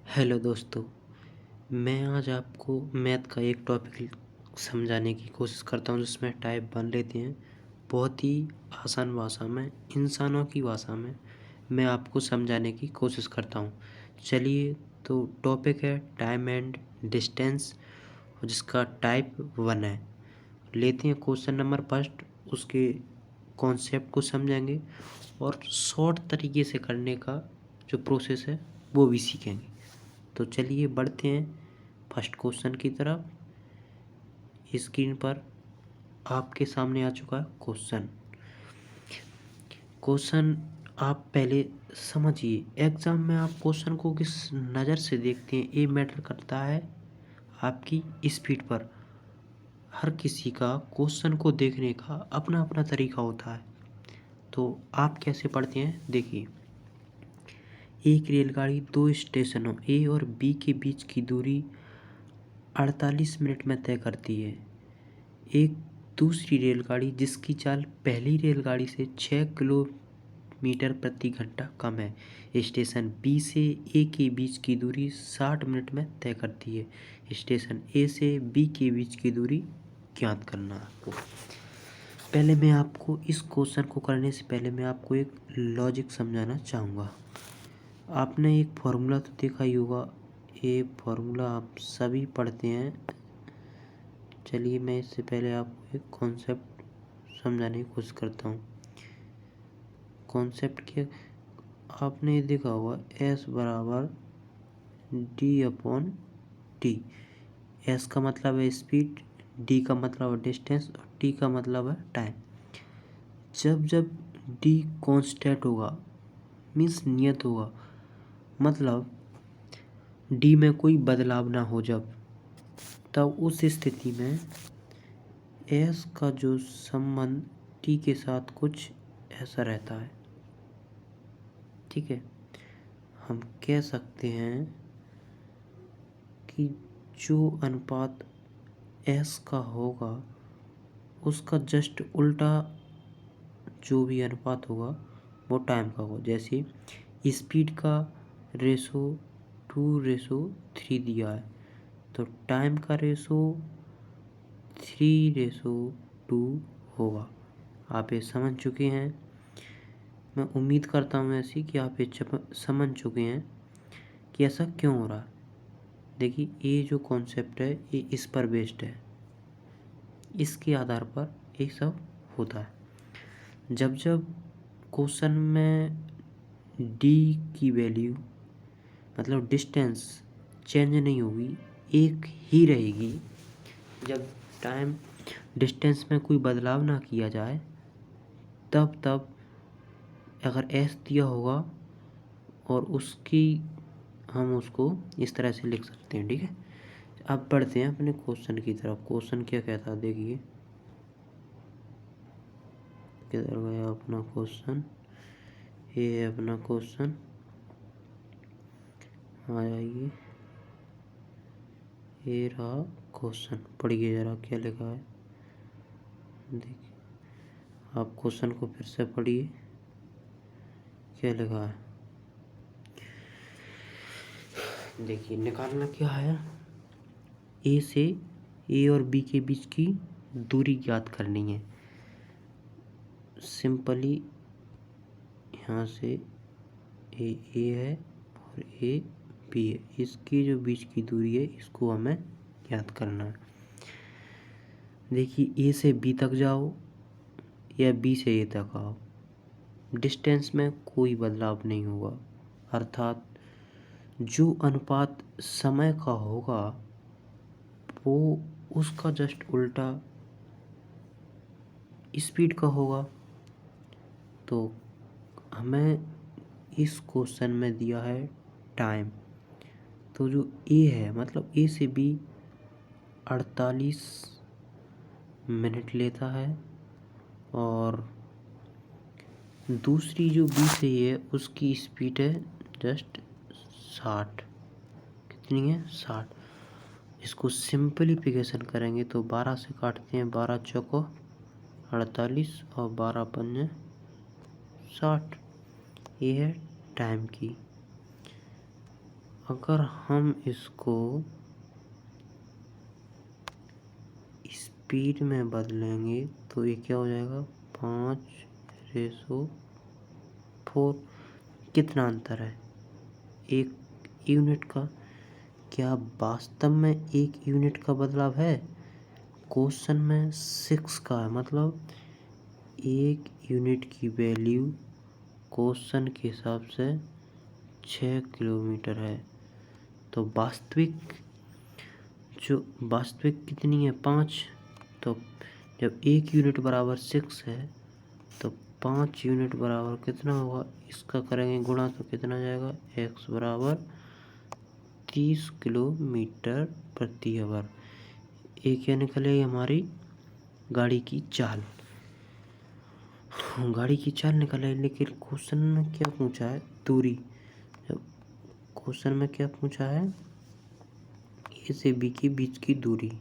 Hello दोस्तों। मैं आज आपको मैथ का एक टॉपिक समझाने की कोशिश करता हूँ जिसमें टाइप 1 लेते हैं। बहुत ही आसान भाषा में, इंसानों की भाषा में मैं आपको समझाने की कोशिश करता हूँ। चलिए, तो टॉपिक है टाइम एंड डिस्टेंस, जिसका टाइप 1 है। लेते हैं क्वेश्चन नंबर फर्स्ट, उसके कॉन्सेप्ट को समझेंगे और शॉर्ट तरीके से करने का जो प्रोसेस है वो भी सीखेंगे। तो चलिए बढ़ते हैं फर्स्ट क्वेश्चन की तरफ। स्क्रीन पर आपके सामने आ चुका है क्वेश्चन। क्वेश्चन आप पहले समझिए। एग्जाम में आप क्वेश्चन को किस नज़र से देखते हैं ये मैटर करता है आपकी स्पीड पर। हर किसी का क्वेश्चन को देखने का अपना अपना तरीका होता है। तो आप कैसे पढ़ते हैं देखिए। एक रेलगाड़ी दो स्टेशनों ए और बी के बीच की दूरी 48 मिनट में तय करती है। एक दूसरी रेलगाड़ी जिसकी चाल पहली रेलगाड़ी से 6 किलोमीटर प्रति घंटा कम है, स्टेशन बी से ए के बीच की दूरी 60 मिनट में तय करती है। स्टेशन ए से बी के बीच की दूरी ज्ञात करना है आपको। पहले मैं आपको इस क्वेश्चन को करने से पहले मैं आपको एक लॉजिक समझाना चाहूँगा। आपने एक फार्मूला तो देखा ही होगा। ये फार्मूला आप सभी पढ़ते हैं। चलिए, मैं इससे पहले आपको एक कॉन्सेप्ट समझाने की कोशिश करता हूँ। कॉन्सेप्ट क्या, आपने ये देखा होगा एस बराबर डी अपॉन टी। एस का मतलब है स्पीड, डी का मतलब है डिस्टेंस और टी का मतलब है टाइम। जब जब डी कांस्टेंट होगा मीन्स नियत होगा, मतलब डी में कोई बदलाव ना हो, जब तब उस स्थिति में एस का जो संबंध टी के साथ कुछ ऐसा रहता है। ठीक है, हम कह सकते हैं कि जो अनुपात एस का होगा उसका जस्ट उल्टा जो भी अनुपात होगा वो टाइम का होगा। जैसे स्पीड का रेशो 2:3 दिया है, तो टाइम का रेशो 3:2 होगा। आप ये समझ चुके हैं। मैं उम्मीद करता हूँ ऐसी कि आप ये समझ चुके हैं कि ऐसा क्यों हो रहा है। देखिए, ये जो कॉन्सेप्ट है ये इस पर बेस्ड है, इसके आधार पर ये सब होता है। जब जब क्वेश्चन में डी की वैल्यू मतलब डिस्टेंस चेंज नहीं होगी, एक ही रहेगी, जब टाइम डिस्टेंस में कोई बदलाव ना किया जाए, तब अगर एस दिया होगा और उसकी हम उसको इस तरह से लिख सकते हैं। ठीक है, अब बढ़ते हैं अपने क्वेश्चन की तरफ। क्वेश्चन क्या कहता है देखिए, किधर गया अपना क्वेश्चन। ये है अपना क्वेश्चन, आ जाइए। ये रहा क्वेश्चन, पढ़िए जरा क्या लिखा है। देखिए, आप क्वेश्चन को फिर से पढ़िए क्या लिखा है। देखिए, निकालना क्या है, ए से ए और बी के बीच की दूरी ज्ञात करनी है। सिंपली यहाँ से ए है और ए बी है, इसकी जो बीच की दूरी है इसको हमें ज्ञात करना है। देखिए, ए से बी तक जाओ या बी से ए तक आओ, डिस्टेंस में कोई बदलाव नहीं होगा, अर्थात जो अनुपात समय का होगा वो उसका जस्ट उल्टा स्पीड का होगा। तो हमें इस क्वेश्चन में दिया है टाइम, तो जो ए है मतलब ए से बी 48 मिनट लेता है, और दूसरी जो बी से है उसकी स्पीड है जस्ट 60। कितनी है? 60। इसको सिंपलीफिकेशन करेंगे तो 12 से काटते हैं, 12 चौको 48 और 12 पंजे 60। ये है टाइम की। अगर हम इसको स्पीड में बदलेंगे तो ये क्या हो जाएगा, 5/4। कितना अंतर है, 1 यूनिट का। क्या वास्तव में 1 यूनिट का बदलाव है? क्वेश्चन में 6 का है, मतलब 1 यूनिट की वैल्यू क्वेश्चन के हिसाब से 6 किलोमीटर है। तो वास्तविक कितनी है, 5। तो जब 1 यूनिट बराबर 6 है तो 5 यूनिट बराबर कितना होगा, इसका करेंगे गुणा तो कितना जाएगा, x बराबर 30 किलोमीटर प्रति आवर। एक क्या निकलेगी हमारी गाड़ी की चाल निकल आई। लेकिन क्वेश्चन में क्या पूछा है, दूरी। क्वेश्चन में क्या पूछा है, ए से बी के बीच की दूरी।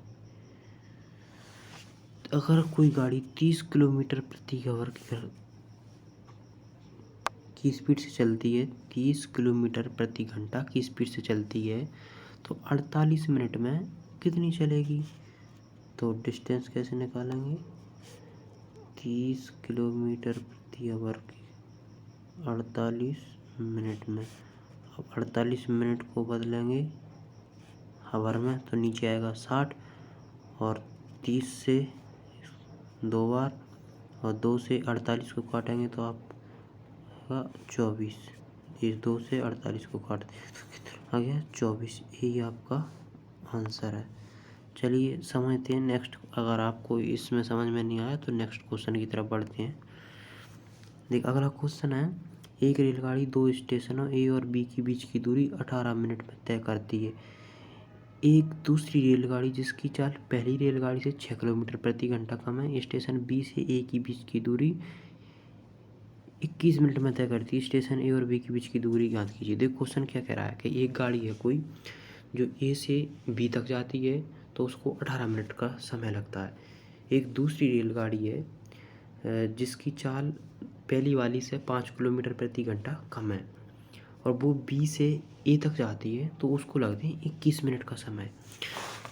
अगर कोई गाड़ी 30 किलोमीटर प्रति आवर की स्पीड से चलती है, 30 किलोमीटर प्रति घंटा की स्पीड से चलती है, तो 48 मिनट में कितनी चलेगी। तो डिस्टेंस कैसे निकालेंगे, 30 किलोमीटर प्रति आवर की 48 मिनट में। अब 48 मिनट को बदलेंगे आवर में तो नीचे आएगा 60, और 30 से 2 बार, और 2 से 48 को काटेंगे तो आपका 24। इस 2 से 48 को काट दिया तो कितना आ गया, 24। यही आपका आंसर है। चलिए समझते हैं नेक्स्ट। अगर आपको इसमें समझ में नहीं आया तो नेक्स्ट क्वेश्चन की तरफ बढ़ते हैं। देख, अगला क्वेश्चन है, एक रेलगाड़ी 2 स्टेशनों ए और बी के बीच की दूरी 18 मिनट में तय करती है। एक दूसरी रेलगाड़ी जिसकी चाल पहली रेलगाड़ी से 6 किलोमीटर प्रति घंटा कम है, स्टेशन बी से ए के बीच की दूरी 21 मिनट में तय करती है। स्टेशन ए और बी के बीच की दूरी ज्ञात कीजिए। देखो क्वेश्चन क्या कह रहा है कि एक गाड़ी है कोई जो ए से बी तक जाती है तो उसको 18 मिनट का समय लगता है। एक दूसरी रेलगाड़ी है जिसकी चाल पहली वाली से 5 किलोमीटर प्रति घंटा कम है और वो बी से ए तक जाती है तो उसको लगते हैं 21 मिनट का समय।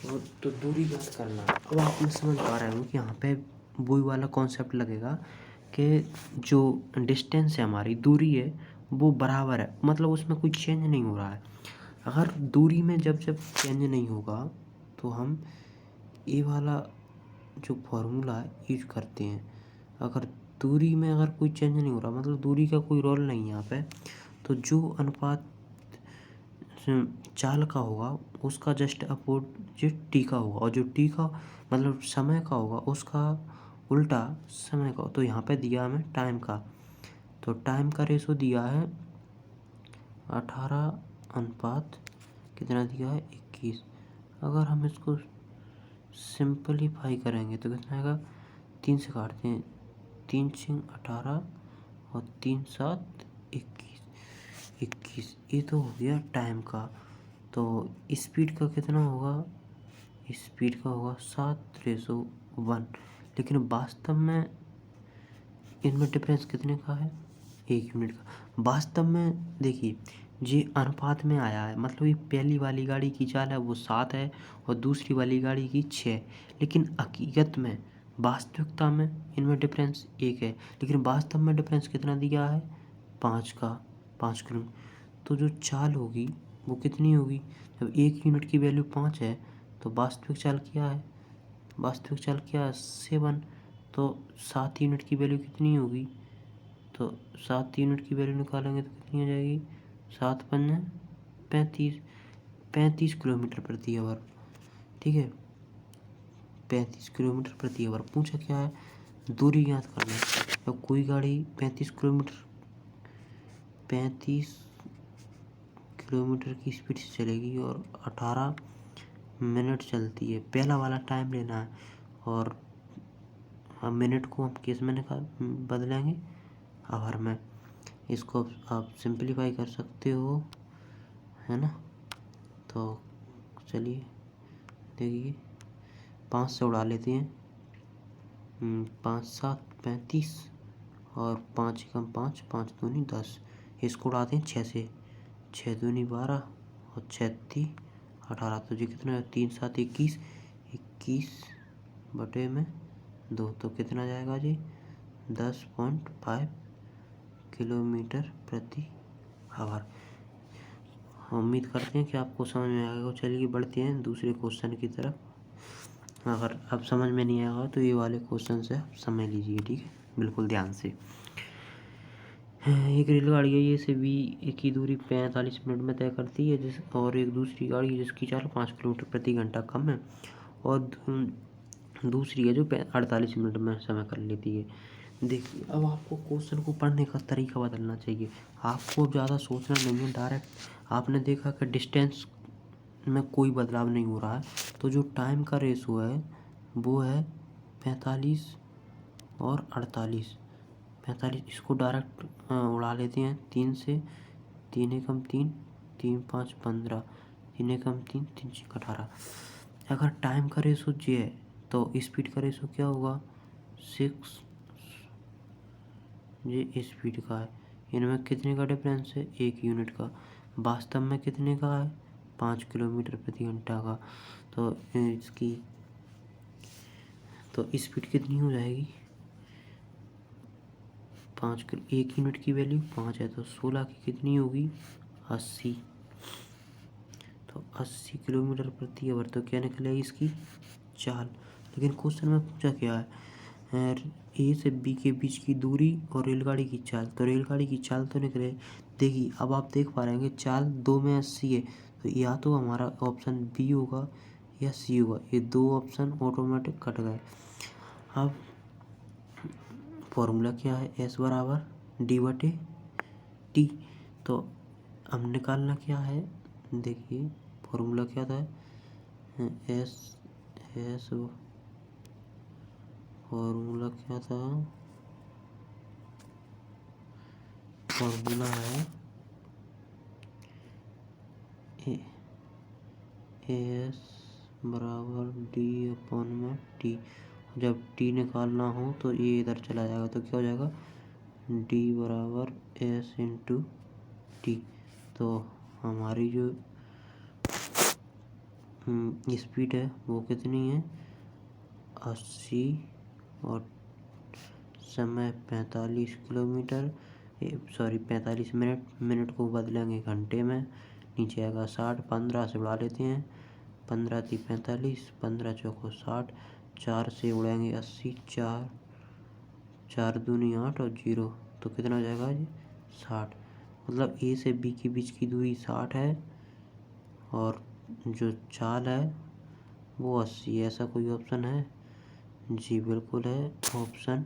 और तो दूरी ज्ञात करना। अब आप समझ पा रहे हो कि यहाँ पे वही वाला कॉन्सेप्ट लगेगा कि जो डिस्टेंस है, हमारी दूरी है, वो बराबर है, मतलब उसमें कोई चेंज नहीं हो रहा है। अगर दूरी में जब चेंज नहीं होगा तो हम ये वाला जो फॉर्मूला है यूज करते हैं। अगर दूरी में अगर कोई चेंज नहीं हो रहा, मतलब दूरी का कोई रोल नहीं है यहाँ पे, तो जो अनुपात चाल का होगा उसका जस्ट अपोजिट टी का होगा, और जो टी का मतलब समय का होगा उसका उल्टा समय का। तो यहाँ पे दिया हमें टाइम का, तो टाइम का रेशो दिया है 18 अनुपात कितना दिया है, 21। अगर हम इसको सिंपलीफाई करेंगे तो कितना आएगा, 3 से काटते हैं, 3 6 18 और 3 7 21। ये तो हो गया टाइम का। तो स्पीड का कितना होगा, स्पीड का होगा 7/1। लेकिन वास्तव में इनमें डिफरेंस कितने का है, 1 यूनिट का। वास्तव में देखिए ये अनुपात में आया है, मतलब ये पहली वाली गाड़ी की चाल है वो 7 है और दूसरी वाली गाड़ी की 6। लेकिन हकीकत में वास्तविकता में इनमें डिफरेंस 1 है, लेकिन वास्तव में डिफरेंस कितना दिया है, 5 का, 5 किलोमीटर। तो जो चाल होगी वो कितनी होगी, जब 1 यूनिट की वैल्यू 5 है तो वास्तविक चाल क्या है, 7। तो 7 यूनिट की वैल्यू कितनी होगी, तो 7 यूनिट की वैल्यू निकालेंगे तो कितनी हो जाएगी, 7 5 35 किलोमीटर प्रति आवर। ठीक है, 35 किलोमीटर प्रति आवर। पूछा क्या है, दूरी ज्ञात करना है। तो कोई गाड़ी 35 किलोमीटर की स्पीड से चलेगी और 18 मिनट चलती है, पहला वाला टाइम लेना है। और हम मिनट को हम किस में बदलेंगे, आवर में। इसको आप सिंपलीफाई कर सकते हो, है ना। तो चलिए देखिए, 5 से उड़ा लेते हैं, 5 7 35 और 5 कम 5, 5 दूनी 10। इसको उड़ाते हैं 6 से, 6 दूनी 12 और 36 18, तो ये कितना है 3 7 21, 21/2, तो कितना जाएगा जी 10.5 किलोमीटर प्रति आवर। उम्मीद करते हैं कि आपको समझ में आएगा। चलिए बढ़ते हैं दूसरे क्वेश्चन की तरफ। अगर अब समझ में नहीं आएगा तो ये वाले क्वेश्चन से आप समझ लीजिए, ठीक है, बिल्कुल ध्यान से। एक रेलगाड़ी है ए से बी की दूरी 45 मिनट में तय करती है, और एक दूसरी गाड़ी है जिसकी चाल 5 किलोमीटर प्रति घंटा कम है, और दूसरी है जो 48 मिनट में समय कर लेती है। देखिए, अब आपको क्वेश्चन को पढ़ने का तरीका बदलना चाहिए। आपको ज़्यादा सोचना नहीं है, डायरेक्ट आपने देखा कि डिस्टेंस में कोई बदलाव नहीं हो रहा है, तो जो टाइम का रेशो है वो है 45 और 48। 45 इसको डायरेक्ट उड़ा लेते हैं 3 से, 3 एकम 3, 3 5 15, 3 एकम 3, 3 6 18। अगर टाइम का रेशो ये है तो स्पीड का रेशो क्या होगा 6, ये स्पीड का है। इनमें कितने का डिफरेंस है 1 यूनिट का। वास्तव में कितने का है 5 किलोमीटर प्रति घंटा का। तो इसकी तो स्पीड कितनी हो जाएगी 1 यूनिट की वैल्यू 5 है, तो 16 की कितनी होगी 80। तो 80 किलोमीटर प्रति आवर, तो क्या निकलेगी इसकी चाल। लेकिन क्वेश्चन में पूछा क्या है ए से बी के बीच की दूरी और रेलगाड़ी की चाल। तो रेलगाड़ी की चाल तो निकले। देखिए, अब आप देख पा रहे हैं कि चाल 2 में 80 है, तो या तो हमारा ऑप्शन बी होगा या सी होगा। ये 2 ऑप्शन ऑटोमेटिक कट गए। अब फॉर्मूला क्या है एस बराबर डी/टी। तो अब निकालना क्या है, देखिए फॉर्मूला क्या था एस फॉर्मूला क्या था, फॉर्मूला है एस बराबर डी/टी। जब टी निकालना हो तो ये इधर चला जाएगा, तो क्या हो जाएगा डी बराबर एस इंटू टी। तो हमारी जो स्पीड है वो कितनी है 80, और समय 45 किलोमीटर, 45 मिनट को बदलेंगे घंटे में, नीचे आएगा 60। 15 से उड़ा लेते हैं, 15 × 45, 15 × 60, 4 से उड़ाएंगे 80, 4 दूनी 8 और 0, तो कितना हो जाएगा जी 60। मतलब ए से बी के बीच की दूरी 60 है और जो चाल है वो 80 है। ऐसा कोई ऑप्शन है जी, बिल्कुल है option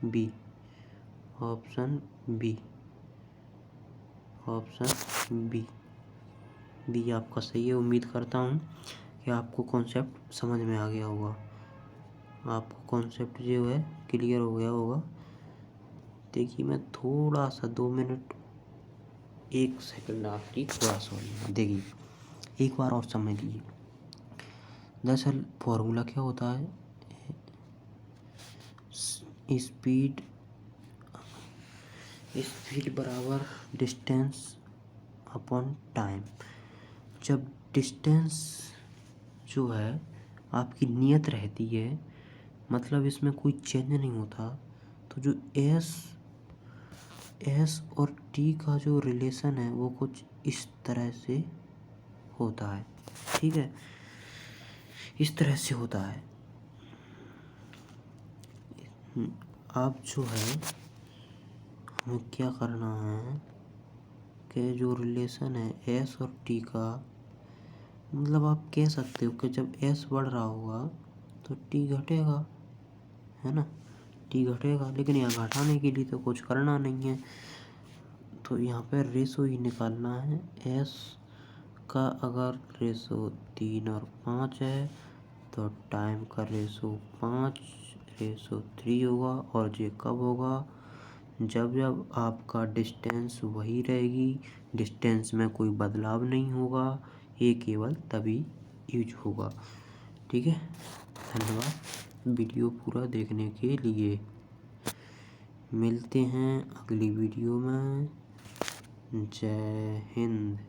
B. Option B B आपका सही है। उम्मीद करता हूँ कि आपको कॉन्सेप्ट समझ में आ गया होगा, आपको कॉन्सेप्ट जो है क्लियर हो गया होगा। देखिए, मैं थोड़ा सा 2 मिनट 1 सेकंड आपकी थोड़ा सा देखिए, एक बार और समझ लीजिए। दरअसल फॉर्मूला क्या होता है स्पीड बराबर डिस्टेंस अपॉन टाइम। जब डिस्टेंस जो है आपकी नियत रहती है, मतलब इसमें कोई चेंज नहीं होता, तो जो एस और टी का जो रिलेशन है वो कुछ इस तरह से होता है, ठीक है, इस तरह से होता है। अब जो है हमें क्या करना है कि जो रिलेशन है एस और टी का, मतलब आप कह सकते हो कि जब एस बढ़ रहा होगा तो टी घटेगा, है ना, टी घटेगा। लेकिन यहाँ घटाने के लिए तो कुछ करना नहीं है, तो यहाँ पे रेशो ही निकालना है। एस का अगर रेशो 3 और 5 है तो टाइम का रेशो 5/3 होगा, और ये कब होगा जब आपका डिस्टेंस वही रहेगी, डिस्टेंस में कोई बदलाव नहीं होगा, ये केवल तभी यूज होगा। ठीक है, धन्यवाद वीडियो पूरा देखने के लिए। मिलते हैं अगली वीडियो में। जय हिंद।